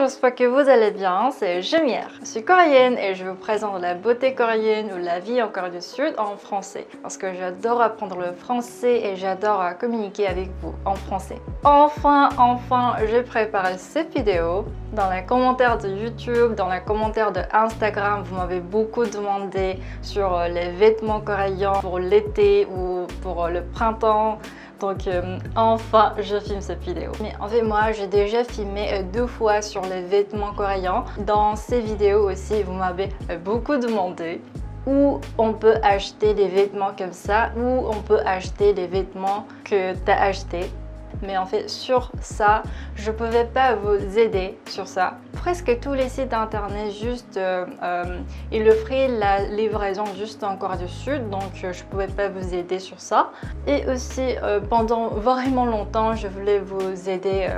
j'espère que vous allez bien, c'est Jumière. Je suis coréenne et je vous présente la beauté coréenne ou la vie en Corée du Sud en français. Parce que j'adore apprendre le français et j'adore communiquer avec vous en français. Enfin, j'ai préparé cette vidéo. Dans les commentaires de YouTube, dans les commentaires de Instagram, vous m'avez beaucoup demandé sur les vêtements coréens pour l'été ou pour le printemps. Donc enfin je filme cette vidéo. Mais en fait moi j'ai déjà filmé 2 fois sur les vêtements coréens. Dans ces vidéos aussi vous m'avez beaucoup demandé où on peut acheter des vêtements comme ça, où on peut acheter les vêtements que tu as achetés. Mais en fait sur ça je ne pouvais pas vous aider sur ça. Presque tous les sites internet juste ils offraient la livraison juste en Corée du Sud, donc je ne pouvais pas vous aider sur ça. Et aussi pendant vraiment longtemps je voulais vous aider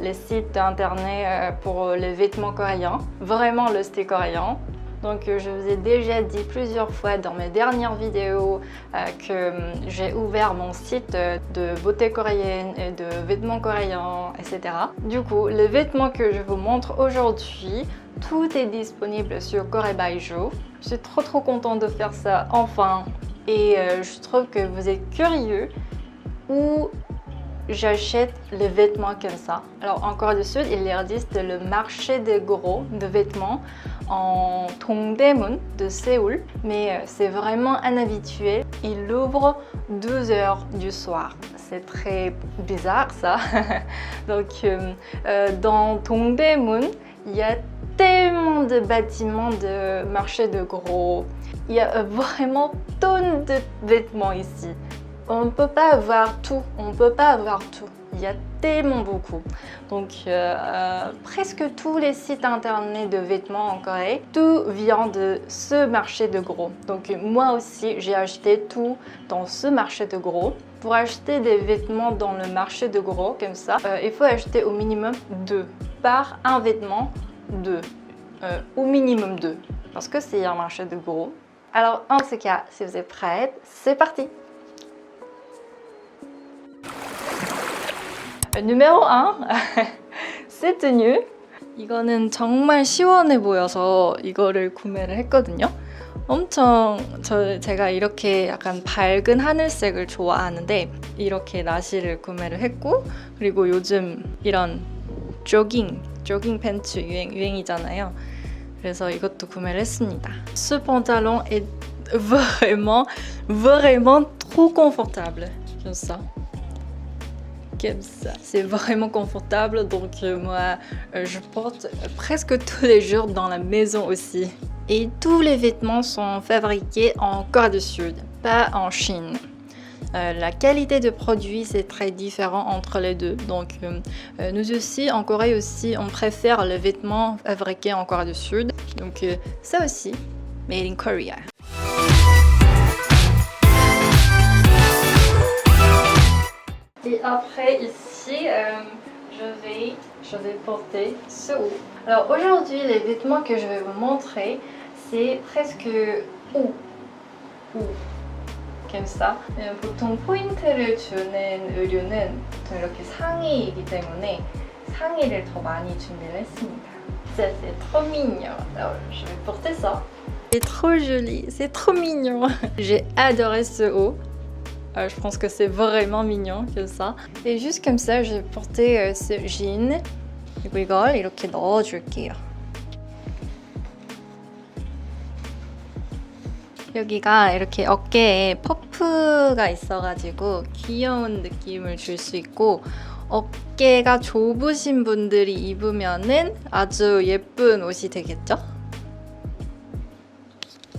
les sites internet pour les vêtements coréens, vraiment le style coréen. Donc je vous ai déjà dit plusieurs fois dans mes dernières vidéos que j'ai ouvert mon site de beauté coréenne et de vêtements coréens, etc. Du coup, les vêtements que je vous montre aujourd'hui, tout est disponible sur Korebaiju. Je suis trop contente de faire ça enfin. Et je trouve que vous êtes curieux où j'achète les vêtements comme ça. Alors en Corée du Sud, il existe le marché des gros de vêtements en Dongdaemun de Séoul, mais c'est vraiment inhabituel. Il ouvre 12h du soir. C'est très bizarre ça. Donc dans Dongdaemun, il y a tellement de bâtiments de marché de gros. Il y a vraiment tonnes de vêtements ici. On ne peut pas avoir tout, il y a tellement beaucoup. Donc presque tous les sites internet de vêtements en Corée, tout vient de ce marché de gros. Donc moi aussi j'ai acheté tout dans ce marché de gros. Pour acheter des vêtements dans le marché de gros comme ça, il faut acheter au minimum 2 par un vêtement, 2. Au minimum 2 parce que c'est un marché de gros. Alors en tout cas, si vous êtes prête, c'est parti. Numéro 1, cette tenue. 이거는 정말 시원해 보여서 이거를 구매를 했거든요. 엄청 제가 이렇게 약간 밝은 하늘색을 좋아하는데 이렇게 나시를 구매를 했고, 그리고 요즘 이런 조깅 팬츠 유행이잖아요. 그래서 이것도 구매를 했습니다. Ce pantalon est vraiment trop confortable. Comme ça. Comme ça. C'est vraiment confortable, donc moi je porte presque tous les jours dans la maison aussi. Et tous les vêtements sont fabriqués en Corée du Sud, pas en Chine. La qualité de produit c'est très différent entre les deux. Donc nous aussi en Corée aussi on préfère les vêtements fabriqués en Corée du Sud. Donc ça aussi, made in Korea. Et après ici, je vais porter ce haut. Alors aujourd'hui, les vêtements que je vais vous montrer, c'est presque haut. Comme ça. 보통 포인트를 주는 의류는 보통 이렇게 상의이기 때문에 상의를 더 많이 준비를 했습니다. Ça c'est trop mignon. Alors je vais porter ça. C'est trop joli, c'est trop mignon. J'ai adoré ce haut. Je pense que c'est vraiment mignon comme ça. Et juste comme ça, je vais porter ce jean. 그리고 이걸 이렇게 넣어줄게요. 여기가 이렇게 어깨에 퍼프가 있어가지고 귀여운 느낌을 줄 수 있고, 어깨가 좁으신 분들이 입으면은 아주 예쁜 옷이 되겠죠?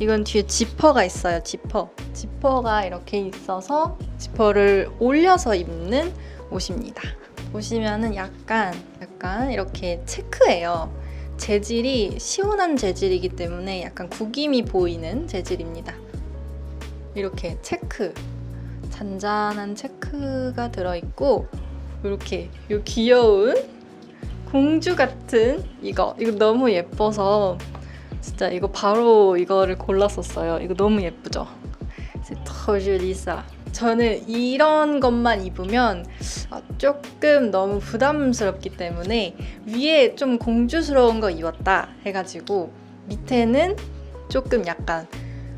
이건 뒤에 지퍼가 있어요. 지퍼가 이렇게 있어서 지퍼를 올려서 입는 옷입니다. 보시면은 약간 이렇게 체크예요. 재질이 시원한 재질이기 때문에 약간 구김이 보이는 재질입니다. 이렇게 체크, 잔잔한 체크가 들어있고, 이렇게 이 귀여운 공주 같은 이거 너무 예뻐서 진짜 이거 바로 이거를 골랐었어요. 이거 너무 예쁘죠? C'est trop joli ça. 저는 이런 것만 입으면 조금 너무 부담스럽기 때문에 위에 좀 공주스러운 거 입었다 해가지고 밑에는 조금 약간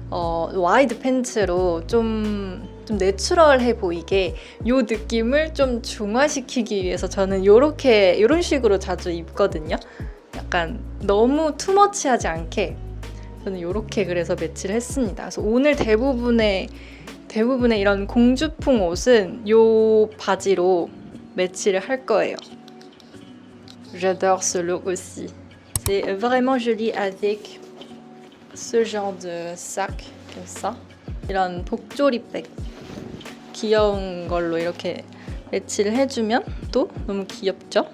와이드 팬츠로 좀 내추럴해 보이게 이 느낌을 좀 중화시키기 위해서 저는 이런 식으로 자주 입거든요. 약간 너무 투머치하지 않게 저는 이렇게 그래서 매치를 했습니다. 그래서 오늘 대부분의 이런 공주풍 옷은 이 바지로 매치를 할 거예요. J'adore ce look aussi. C'est vraiment joli avec ce genre de sac comme ça. 이런 복조리백 귀여운 걸로 이렇게 매치를 해주면 또 너무 귀엽죠?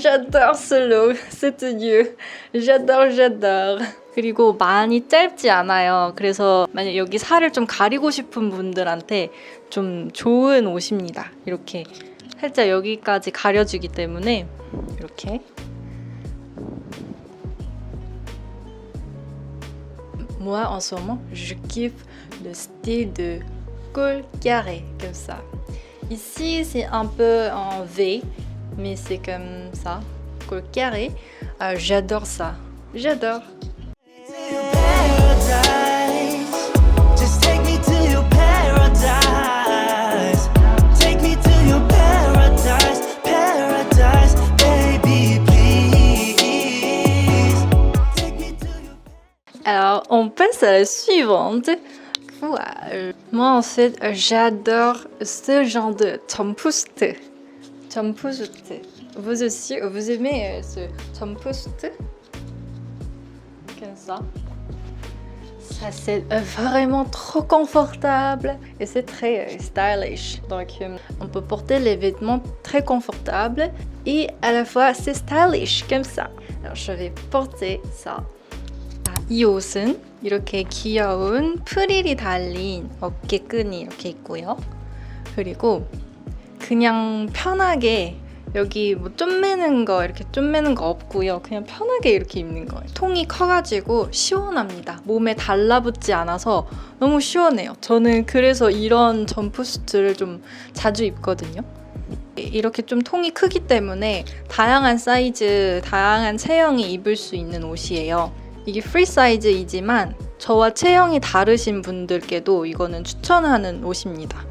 J'adore ce look, c'est Dieu. J'adore. 그리고 많이 짧지 않아요. 그래서 만약 여기 살을 좀 가리고 싶은 분들한테 좀 좋은 옷입니다. 이렇게 살짝 여기까지 가려주기 때문에 이렇게. Moi, en ce moment, je kiffe le style de col carré, comme ça. Ici, c'est un peu en V, mais c'est comme ça, col carré. J'adore ça. J'adore. Alors, on passe à la suivante. Moi, en fait, j'adore ce genre de jumpsuit. Vous aussi, vous aimez ce jumpsuit? Comme ça. Ça, c'est vraiment trop confortable et c'est très stylish. Donc, on peut porter les vêtements très confortables et à la fois, c'est stylish, comme ça. Alors, je vais porter ça. 이 옷은 이렇게 귀여운 프릴이 달린 어깨끈이 이렇게 있고요. 그리고 그냥 편하게 여기 뭐 이렇게 좀 매는 거 없고요. 그냥 편하게 이렇게 입는 거예요. 통이 커가지고 시원합니다. 몸에 달라붙지 않아서 너무 시원해요. 저는 그래서 이런 점프수트를 좀 자주 입거든요. 이렇게 좀 통이 크기 때문에 다양한 사이즈, 다양한 체형이 입을 수 있는 옷이에요. 이게 프리 사이즈이지만 저와 체형이 다르신 분들께도 이거는 추천하는 옷입니다.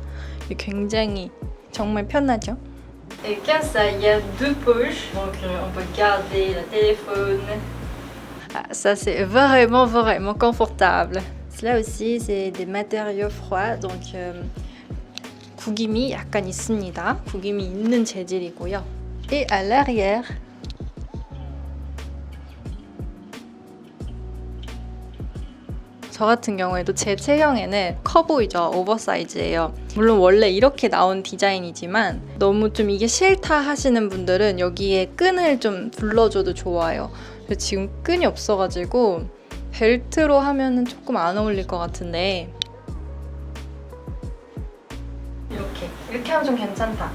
굉장히 정말 편하죠? Et comme ça, il y a deux poches, donc on peut garder le téléphone. Ça c'est vraiment confortable. Là aussi, c'est des matériaux froids, donc 구김이 약간 있습니다. 구김이 있는 재질이고요. Et à l'arrière, 저 같은 경우에도 제 체형에는 커 보이죠? 오버사이즈예요. 물론 원래 이렇게 나온 디자인이지만 너무 좀 이게 싫다 하시는 분들은 여기에 끈을 좀 둘러줘도 좋아요. 지금 끈이 없어가지고 벨트로 하면은 조금 안 어울릴 것 같은데 이렇게 하면 좀 괜찮다.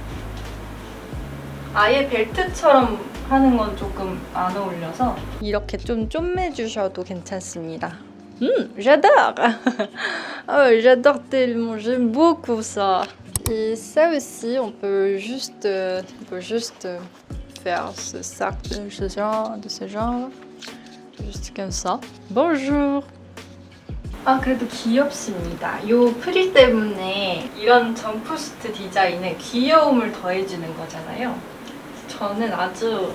아예 벨트처럼 하는 건 조금 안 어울려서 이렇게 좀 쪼매주셔도 괜찮습니다. J'adore. Oh, j'adore tellement, j'aime beaucoup ça. Et ça aussi, on peut juste faire ce sac de ce genre, juste comme ça. Bonjour. 그래도 귀엽습니다. 이 프릴 때문에 이런 점프수트 디자인에 귀여움을 더해주는 거잖아요. 저는 아주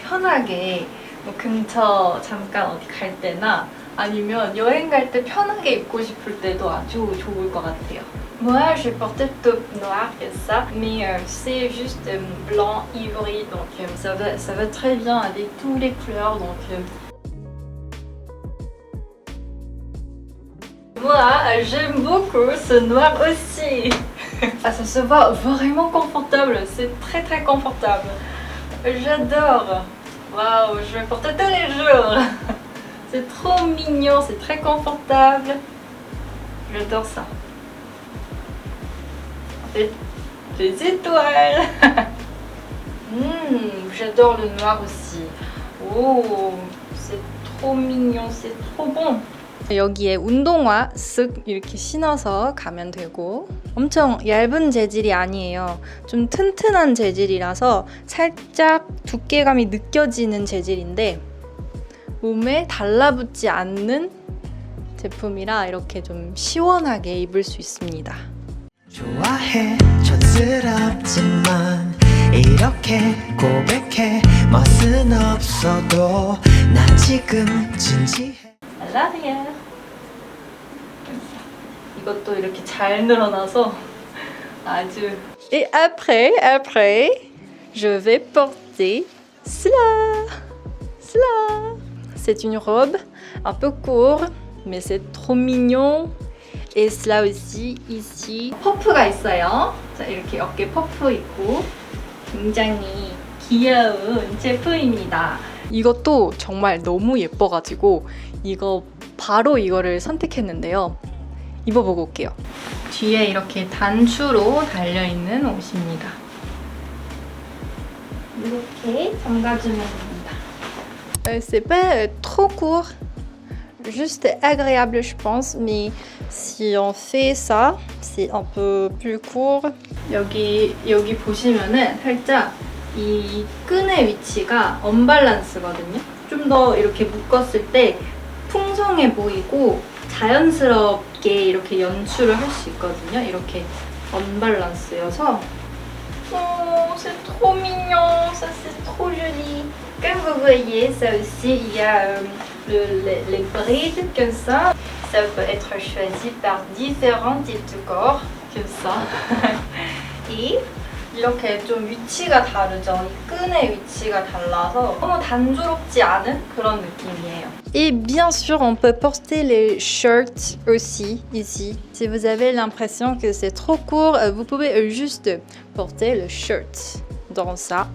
편하게 뭐 근처 잠깐 어디 갈 때나 아니면 여행 갈 때 편하게 입고 싶을 때도 아주 좋을 것 같아요. Moi, je porte le top noir et ça, mais c'est juste blanc ivory, donc ça va très bien avec toutes les couleurs. Donc moi, j'aime beaucoup ce noir aussi. Ça se voit vraiment confortable, c'est très confortable. J'adore. Waouh, je vais porter tous les jours. C'est trop mignon, c'est très confortable. J'adore ça. En fait, des étoiles. J'adore le noir aussi. Oh, c'est trop mignon, c'est trop bon. 여기에 운동화 쓱 이렇게 신어서 가면 되고 엄청 얇은 재질이 아니에요. 좀 튼튼한 재질이라서 살짝 두께감이 느껴지는 재질인데 몸에 달라붙지 않는 제품이라 이렇게 좀 시원하게 입을 수 있습니다. 좋아해 촌스럽지만 이렇게 고백해 멋은 없어도 나 지금 진지해. 알라리야. 이것도 이렇게 잘 늘어나서 아주. Et après, je vais porter cela. C'est une robe un peu courte, mais c'est trop mignon. Et cela aussi ici. 퍼프가 있어요. 자, 이렇게 어깨 퍼프 있고 굉장히 귀여운 제품입니다. 이것도 정말 너무 예뻐가지고 바로 이거를 선택했는데요. 입어보고 올게요. 뒤에 이렇게 단추로 달려있는 옷입니다. 이렇게 잠가주면 됩니다. C'est pas trop court, juste agréable je pense, mais si on fait ça, c'est un peu plus court. 여기 보시면은 살짝 이 끈의 위치가 언밸런스거든요. 좀 더 이렇게 묶었을 때 풍성해 보이고 자연스럽게 이렇게 연출을 할 수 있거든요. 이렇게 언밸런스여서 c'est trop mignon, ça c'est trop joli. Comme vous voyez, ça aussi, il y a les brides comme ça. Ça peut être choisi par différents types de corps, comme ça. Et 이렇게 좀 위치가 다르죠. 이 끈의 위치가 달라서 너무 단조롭지 않은 그런 느낌이에요. Et bien sûr, on peut porter les shirts aussi ici. Si vous avez l'impression que c'est trop court, vous pouvez juste porter le shirt dans ça.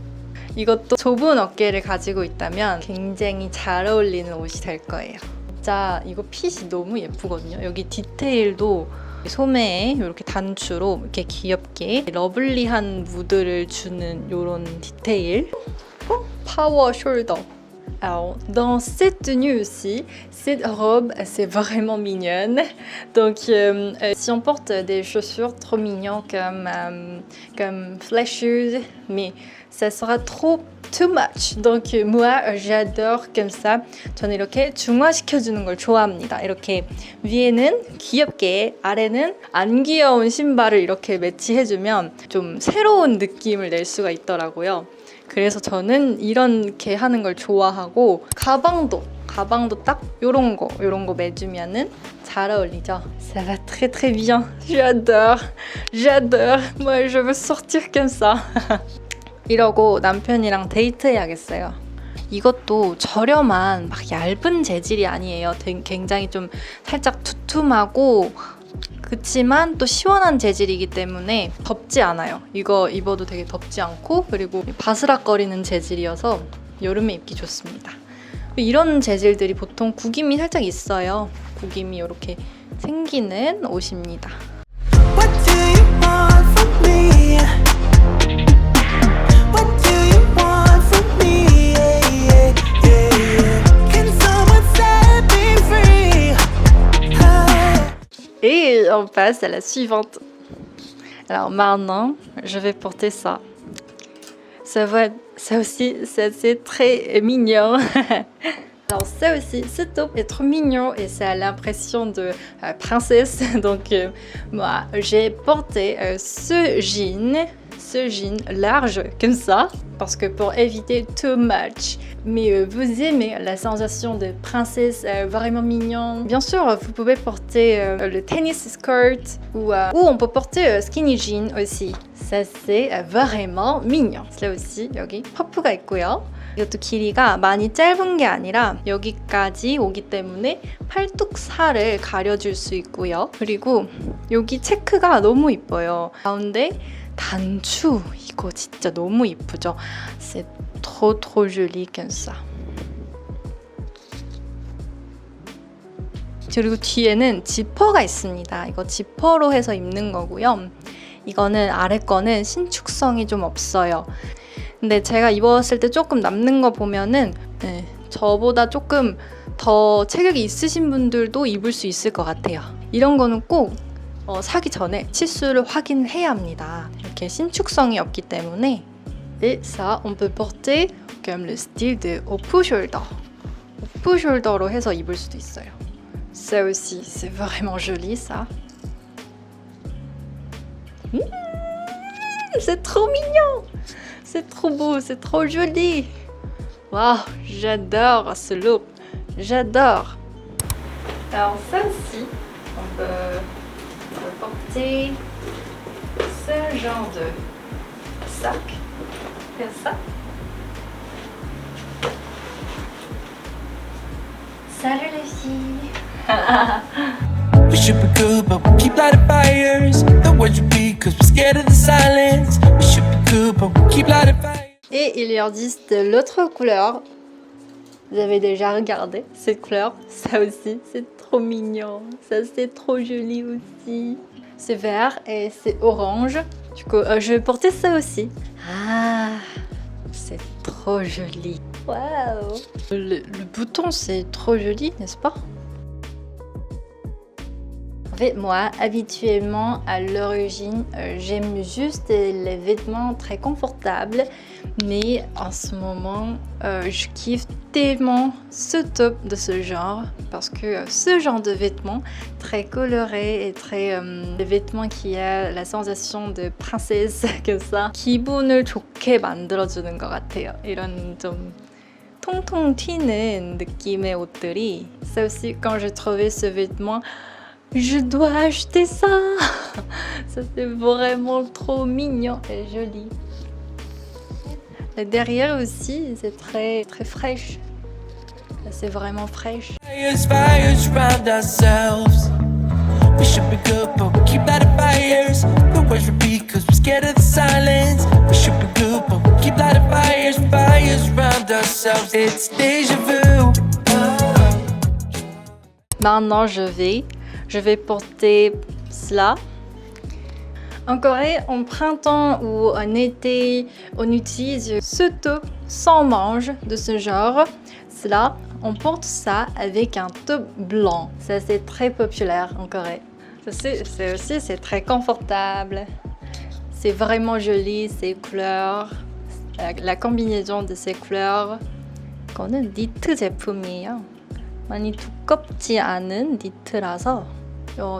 이것도 좁은 어깨를 가지고 있다면 굉장히 잘 어울리는 옷이 될 거예요. 진짜 이거 핏이 너무 예쁘거든요. 여기 디테일도 소매에 이렇게 단추로 이렇게 귀엽게 러블리한 무드를 주는 이런 디테일. 파워 숄더. Alors, dans cette tenue aussi, cette robe, c'est vraiment mignonne. Donc, si on porte des chaussures trop mignonnes comme flash shoes, mais ça sera too much. Donc, moi, j'adore comme ça. 저는 이렇게 중화시켜주는 걸 좋아합니다. 이렇게 위에는 귀엽게, 아래는 안 귀여운 신발을 이렇게 매치해주면 좀 새로운 느낌을 낼 수가 있더라고요. 그래서 저는 이렇게 하는 걸 좋아하고 가방도 딱 요런 거 매주면은 잘 어울리죠. Ça va très très bien. J'adore. Moi, je veux sortir comme ça. 이러고 남편이랑 데이트해야겠어요. 이것도 저렴한 막 얇은 재질이 아니에요. 굉장히 좀 살짝 두툼하고 그치만 또 시원한 재질이기 때문에 덥지 않아요. 이거 입어도 되게 덥지 않고 그리고 바스락거리는 재질이어서 여름에 입기 좋습니다. 이런 재질들이 보통 구김이 살짝 있어요. 구김이 이렇게 생기는 옷입니다. What do you want from me? What do you want from me? Can someone set me free? Et on passe à la suivante. Alors maintenant, je vais porter ça. Ça aussi, c'est très mignon. Alors ça aussi, ce top est trop mignon et ça a l'impression de princesse. Donc moi, j'ai porté ce jean large comme ça parce que pour éviter too much. Mais vous aimez la sensation de princesse vraiment mignon. Bien sûr, vous pouvez porter le tennis skirt ou on peut porter skinny jean aussi. Ça c'est vraiment mignon. Là aussi 여기 퍼프가 있고요. 이것도 길이가 많이 짧은 게 아니라 여기까지 오기 때문에 팔뚝살을 가려줄 수 있고요. 그리고 여기 체크가 너무 이뻐요. 가운데 단추 이거 진짜 너무 이쁘죠? C'est trop joli comme ça. 그리고 뒤에는 지퍼가 있습니다. 이거 지퍼로 해서 입는 거고요. 이거는 아래 거는 신축성이 좀 없어요. 근데 제가 입었을 때 조금 남는 거 보면은 저보다 조금 더 체격이 있으신 분들도 입을 수 있을 것 같아요. 이런 거는 꼭 사기 전에 치수를 확인해야 합니다. 이렇게 신축성이 없기 때문에. Et ça, on peut porter comme le style de off-shoulder. off-shoulder로 해서 입을 수도 있어요. Ça aussi, c'est vraiment joli, ça. C'est trop mignon. C'est trop beau, c'est trop joli. Waouh, j'adore ce look. J'adore. Alors ça aussi, on peut porter ce genre de sac, comme ça. Salut les filles. We should be good, but we keep lighting fires. The words repeat, cause we're scared of the silence. We should be good, but we keep lighting fires. Et ils leur disent de l'autre couleur. Vous avez déjà regardé cette couleur? Ça aussi, c'est trop mignon. Ça, c'est trop joli aussi. C'est vert et c'est orange. Du coup, je vais porter ça aussi. Ah, c'est trop joli. Waouh! Le bouton, c'est trop joli, n'est-ce pas? En fait, moi, habituellement, à l'origine, j'aime juste les vêtements très confortables. Mais en ce moment, je kiffe tellement ce top de ce genre. Parce que ce genre de vêtements, très colorés et très... des vêtements qui a la sensation de princesse, comme ça. 기분을 좋게 만들어주는 것 같아요. 이런 좀... 통통 튀는 느낌의 옷들이. Ça aussi, quand j'ai trouvé ce vêtement, je dois acheter ça. Ça c'est vraiment trop mignon et joli. Et derrière aussi, c'est très très fraîche. C'est vraiment fraîche. Fires, fires around ourselves. We should be good, but we keep lighting fires. The words repeat, cause we're scared of the silence. We should be good, but we keep lighting fires, fires around ourselves. It's deja vu. Maintenant, je vais porter cela. En Corée, en printemps ou en été, on utilise ce top sans manches de ce genre. Cela, on porte ça avec un top blanc. Ça, c'est très populaire en Corée. C'est aussi, c'est très confortable. C'est vraiment joli, ces couleurs. La combinaison de ces couleurs. 이거는 니트 제품이에요. 많이 두껍지 않은 니트라서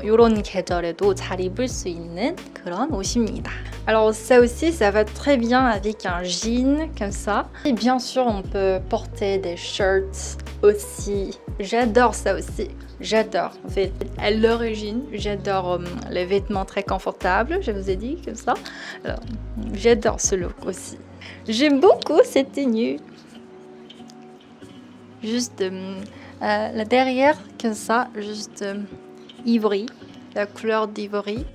이런 계절에도 잘 입을 수 있는 그런 옷입니다. Alors ça aussi, ça va très bien avec un jean comme ça. Et bien sûr, on peut porter des shirts aussi. J'adore ça aussi. J'adore. En fait, à l'origine, j'adore les vêtements très confortables. Je vous ai dit comme ça. Alors, j'adore ce look aussi. J'aime beaucoup cette tenue. Juste là derrière, comme ça, juste ivory, la couleur d'ivory.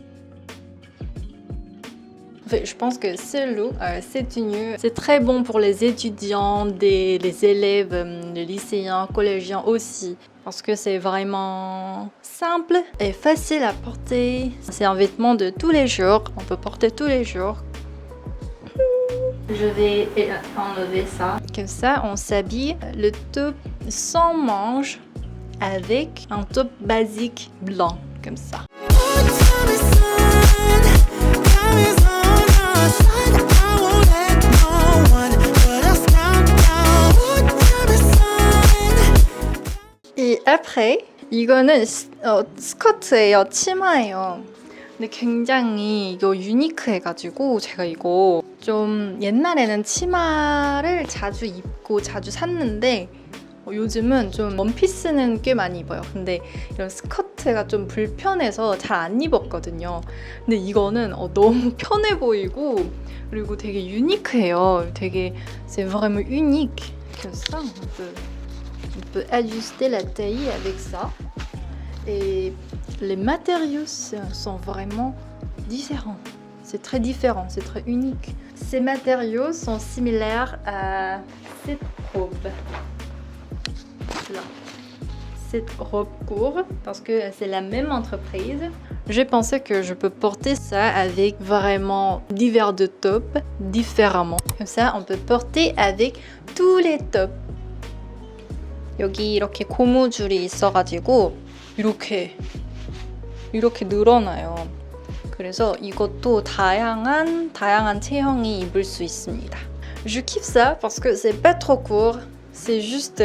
En fait, je pense que ce look, cette tenue, c'est très bon pour les étudiants, les élèves, les lycéens, collégiens aussi. Parce que c'est vraiment simple et facile à porter. C'est un vêtement de tous les jours, on peut porter tous les jours. Je vais enlever ça. Comme ça, on s'habille le top sans manches avec un top basique blanc, comme ça. Et après, 이거는 스커트예요, 치마예요. 근데 굉장히 이거 유니크해가지고 제가 이거 좀 옛날에는 치마를 자주 입고 자주 샀는데 요즘은 좀 원피스는 꽤 많이 입어요. 근데 이런 스커트가 좀 불편해서 잘 안 입었거든요. 근데 이거는 너무 편해 보이고 그리고 되게 유니크해요. 되게 c'est vraiment unique. Comme ça, on peut ajuster la taille avec ça. Et les matériaux sont vraiment différents. C'est très différent, c'est très unique. Ces matériaux sont similaires à cette robe. Là. Cette robe courte, parce que c'est la même entreprise. J'ai pensé que je peux porter ça avec vraiment divers de tops différemment. Comme ça, on peut porter avec tous les tops. 여기 이렇게 고무줄이 있어가지고 이렇게 늘어나요. 그래서 이것도 다양한 체형이 입을 수 있습니다. Je kiffe ça parce que c'est pas trop court. C'est juste,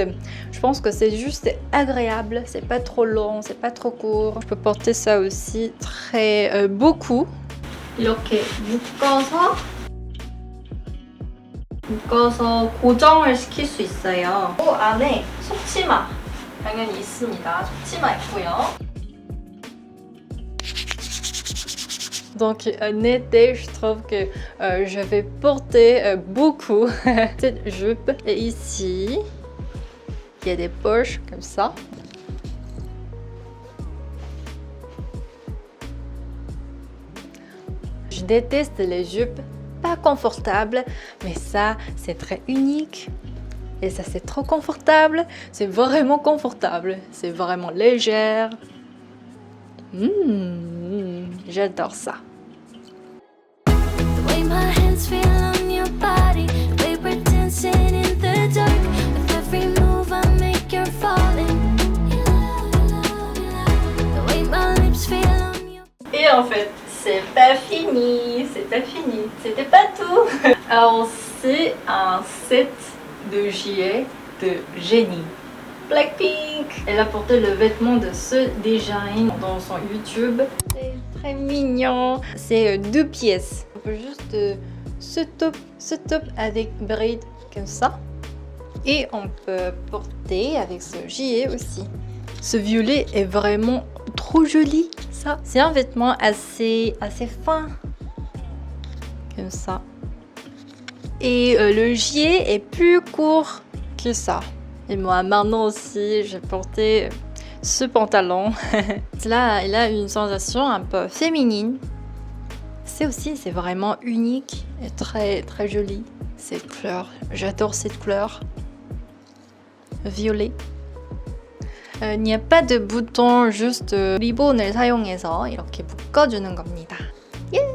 je pense que c'est juste agréable. C'est pas trop long, c'est pas trop court. Je peux porter ça aussi très beaucoup. 이렇게 묶어서 고정을 시킬 수 있어요. 또 안에 속치마 당연히 있습니다. 속치마 있고요. Donc en été, je trouve que je vais porter beaucoup cette jupe. Et ici, il y a des poches comme ça. Je déteste les jupes pas confortables, mais ça, c'est très unique. Et ça, c'est trop confortable. C'est vraiment confortable. C'est vraiment légère. J'adore ça. My hands feel on your body, the way we're dancing in the dark. With every move I make, you're falling. The way my lips feel on your. Et en fait, c'est pas fini, c'était pas tout. Alors c'est un set de gilet de Jennie. Blackpink. Elle a porté le vêtement de ce design dans son YouTube. C'est très mignon. C'est 2 pièces. On peut juste ce top avec braid comme ça. Et on peut porter avec ce gilet aussi. Ce violet est vraiment trop joli. Ça, c'est un vêtement assez fin. Comme ça. Et le gilet est plus court que ça. Et moi, maintenant aussi, j'ai porté ce pantalon. Là, il a une sensation un peu féminine. C'est vraiment unique et très, très joli. Cette couleur, j'adore cette couleur. Violet. Il n'y a pas de bouton, juste 리본을 사용해서 이렇게 묶어주는 겁니다. Yeah!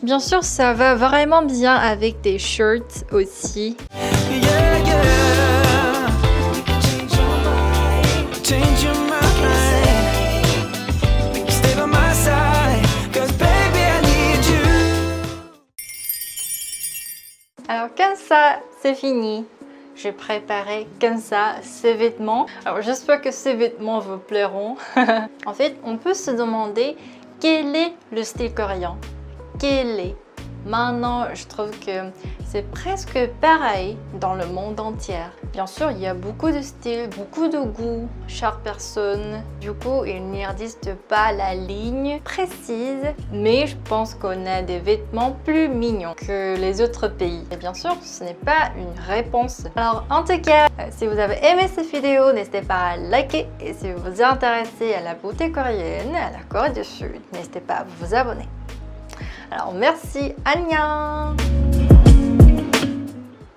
Bien sûr, ça va vraiment bien avec des shirts aussi. Yeah, yeah. Change your mind. Stay by my side, 'cause baby I need you. Alors comme ça, c'est fini. J'ai préparé comme ça ces vêtements. Alors j'espère que ces vêtements vous plairont. En fait, on peut se demander quel est le style coréen. Quel est? Maintenant, je trouve que c'est presque pareil dans le monde entier. Bien sûr, il y a beaucoup de styles, beaucoup de goûts, chaque personne. Du coup, il n'existe pas la ligne précise, mais je pense qu'on a des vêtements plus mignons que les autres pays. Et bien sûr, ce n'est pas une réponse. Alors, en tout cas, si vous avez aimé cette vidéo, n'hésitez pas à liker. Et si vous vous intéressez à la beauté coréenne, à la Corée du Sud, n'hésitez pas à vous abonner. Alors merci, annyeong!